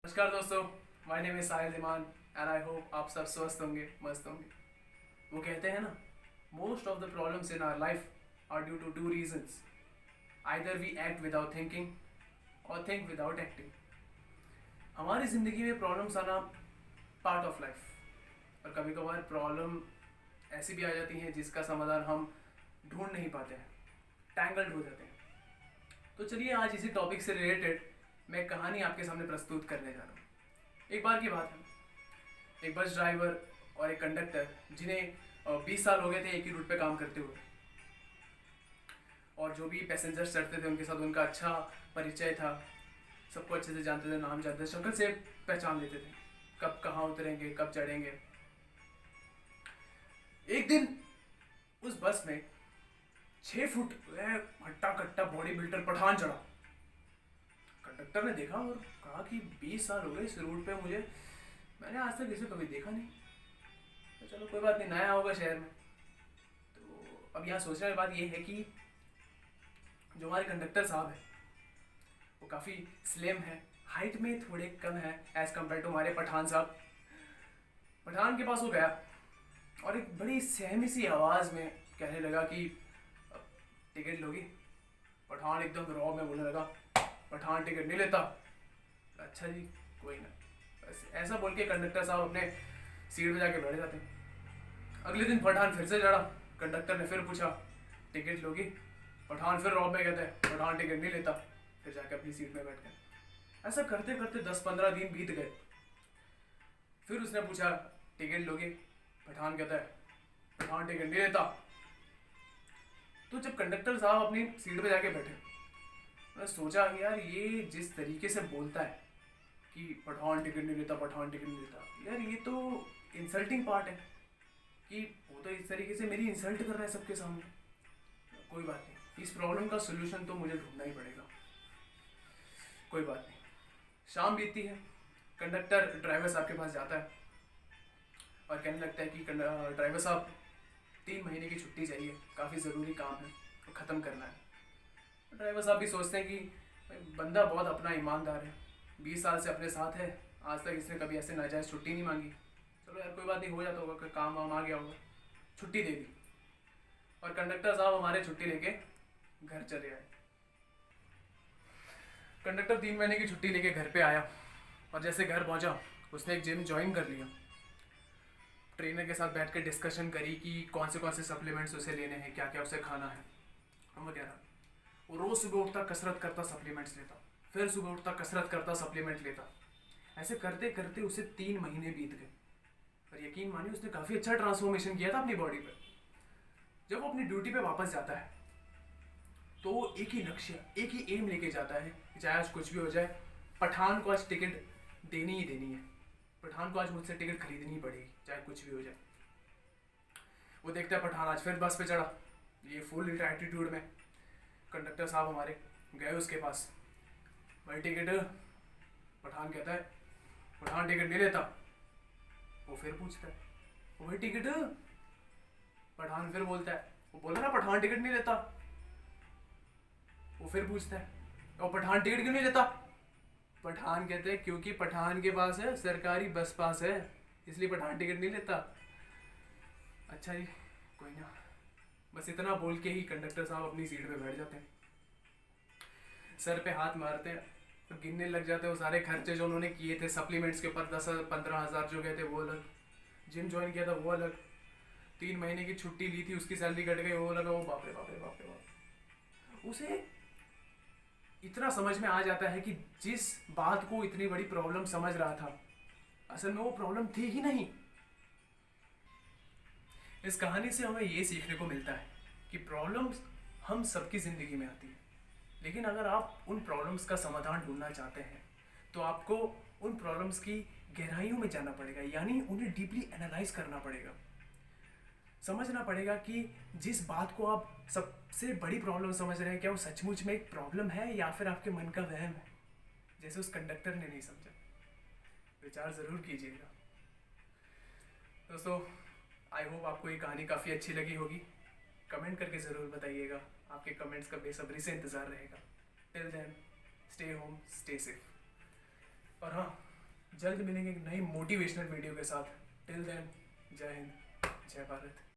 नमस्कार दोस्तों, my name is Sahil Iman and I hope आप सब स्वस्थ होंगे, मस्त होंगे। वो कहते हैं ना, most of the problems in our life are due to two reasons. Either we act without thinking और थिंक विदाउट एक्टिंग। हमारी ज़िंदगी में प्रॉब्लम्स आना पार्ट ऑफ लाइफ, और कभी कभार प्रॉब्लम ऐसी भी आ जाती हैं जिसका समाधान हम ढूंढ नहीं पाते हैं, टैंगल्ड हो जाते हैं। तो चलिए आज इसी टॉपिक से रिलेटेड मैं एक कहानी आपके सामने प्रस्तुत करने जा रहा हूँ। एक बार की बात है, एक बस ड्राइवर और एक कंडक्टर जिन्हें 20 साल हो गए थे एक ही रूट पे काम करते हुए, और जो भी पैसेंजर्स चढ़ते थे उनके साथ उनका अच्छा परिचय था। सबको अच्छे से जानते थे, नाम जानते थे, शक्ल से पहचान लेते थे, कब कहाँ उतरेंगे, कब चढ़ेंगे। एक दिन उस बस में 6 फुट हट्टा कट्टा बॉडी बिल्डर पठान चढ़ा। कंडक्टर ने देखा और कहा कि 20 साल हो गए इस रूट पे, मैंने आज तक इसे कभी देखा नहीं। तो चलो कोई बात नहीं, नया होगा शहर में। तो अब यहाँ सोचने वाली बात ये है कि जो हमारे कंडक्टर साहब है वो काफ़ी स्लिम है, हाइट में थोड़े कम है एज़ कम्पेयर टू हमारे पठान साहब। पठान के पास वो गया और एक बड़ी सहमी सी आवाज़ में कहने लगा कि टिकट लोगी। पठान एकदम रॉब में बोलने लगा, पठान टिकट नहीं लेता। अच्छा जी, कोई ना। बस ऐसा बोल के कंडक्टर साहब अपने सीट पे जाके बैठ जाते हैं। अगले दिन पठान फिर से चढ़ा। कंडक्टर ने फिर पूछा, टिकट लोगी। पठान फिर रॉब में कहते हैं, पठान टिकट नहीं लेता। फिर जाके अपनी सीट में बैठ गए। ऐसा करते करते 10-15 दिन बीत गए। फिर उसने पूछा, टिकट लोगे। पठान कहता है, पठान टिकट नहीं लेता। तो जब कंडक्टर साहब अपनी सीट पे जाके बैठे, मैंने सोचा कि यार ये जिस तरीके से बोलता है कि पठान टिकट नहीं लेता, पठान टिकट नहीं लेता, यार ये तो इंसल्टिंग पार्ट है कि वो तो इस तरीके से मेरी इंसल्ट कर रहा है सबके सामने। कोई बात नहीं, इस प्रॉब्लम का सोल्यूशन तो मुझे ढूंढना ही पड़ेगा। कोई बात नहीं। शाम बीतती है, कंडक्टर ड्राइवर साहब के पास जाता है और कहने लगता है कि ड्राइवर साहब 3 महीने की छुट्टी चाहिए, काफ़ी ज़रूरी काम है तो ख़त्म करना है। ड्राइवर साहब भी सोचते हैं कि बंदा बहुत अपना ईमानदार है, 20 साल से अपने साथ है, आज तक इसने कभी ऐसे नाजायज़ छुट्टी नहीं मांगी। चलो यार कोई बात नहीं, हो जाता होगा, काम वाम आ गया होगा। छुट्टी दे दी और कंडक्टर साहब हमारे छुट्टी लेके घर चले आए। कंडक्टर 3 महीने की छुट्टी लेके घर पे आया और जैसे घर पहुंचा उसने एक जिम ज्वाइन कर लिया। ट्रेनर के साथ बैठ के डिस्कशन करी कि कौन से सप्लीमेंट्स उसे लेने हैं, क्या क्या उसे खाना है वगैरह। वो रोज़ सुबह उठता कसरत करता, सप्लीमेंट्स लेता, फिर सुबह उठता कसरत करता, सप्लीमेंट लेता। ऐसे करते करते उसे 3 महीने बीत गए। और यकीन मानिए उसने काफ़ी अच्छा ट्रांसफॉर्मेशन किया था अपनी बॉडी पर। जब वो अपनी ड्यूटी पे वापस जाता है तो वो एक ही लक्ष्य, एक ही एम लेके जाता है कि चाहे आज कुछ भी हो जाए, पठान को आज टिकट देनी ही देनी है। पठान को आज मुझसे टिकट खरीदनी पड़ेगी, चाहे कुछ भी हो जाए। वो देखता है पठान आज फिर बस पे चढ़ा, ये फुल एटीट्यूड में। कंडक्टर साहब हमारे गए उसके पास, भाई टिकट। पठान कहता है, पठान टिकट नहीं लेता। वो फिर पूछता है, वही टिकट। पठान फिर बोलता है, वो बोला ना पठान टिकट नहीं लेता। वो फिर पूछता है, और पठान टिकट क्यों नहीं लेता। पठान कहते हैं, क्योंकि पठान के पास है सरकारी बस पास है, इसलिए पठान टिकट नहीं लेता। अच्छा जी, कोई ना। बस इतना बोल के ही कंडक्टर साहब अपनी सीट पे बैठ जाते हैं, सर पे हाथ मारते हैं तो गिनने लग जाते हैं वो सारे खर्चे जो उन्होंने किए थे। सप्लीमेंट्स के ऊपर 10-15 हज़ार जो गए थे वो अलग, जिम ज्वाइन किया था वो अलग, 3 महीने की छुट्टी ली थी उसकी सैलरी कट गई वो अलग। वो बाप रे बाप रे बाप रे बाप। उसे इतना समझ में आ जाता है कि जिस बात को इतनी बड़ी प्रॉब्लम समझ रहा था, असल में वो प्रॉब्लम थी ही नहीं। इस कहानी से हमें ये सीखने को मिलता है कि प्रॉब्लम्स हम सबकी ज़िंदगी में आती है, लेकिन अगर आप उन प्रॉब्लम्स का समाधान ढूंढना चाहते हैं तो आपको उन प्रॉब्लम्स की गहराइयों में जाना पड़ेगा, यानी उन्हें डीपली एनालाइज करना पड़ेगा। समझना पड़ेगा कि जिस बात को आप सबसे बड़ी प्रॉब्लम समझ रहे हैं, क्या वो सचमुच में एक प्रॉब्लम है या फिर आपके मन का वहम है, जैसे उस कंडक्टर ने नहीं समझा। विचार ज़रूर कीजिएगा दोस्तों। आई होप आपको ये कहानी काफ़ी अच्छी लगी होगी। कमेंट करके ज़रूर बताइएगा, आपके कमेंट्स का बेसब्री से इंतज़ार रहेगा। Till then, stay home, stay safe. और हाँ, जल्द मिलेंगे एक नई मोटिवेशनल वीडियो के साथ। टिल देन, जय हिंद, जय भारत।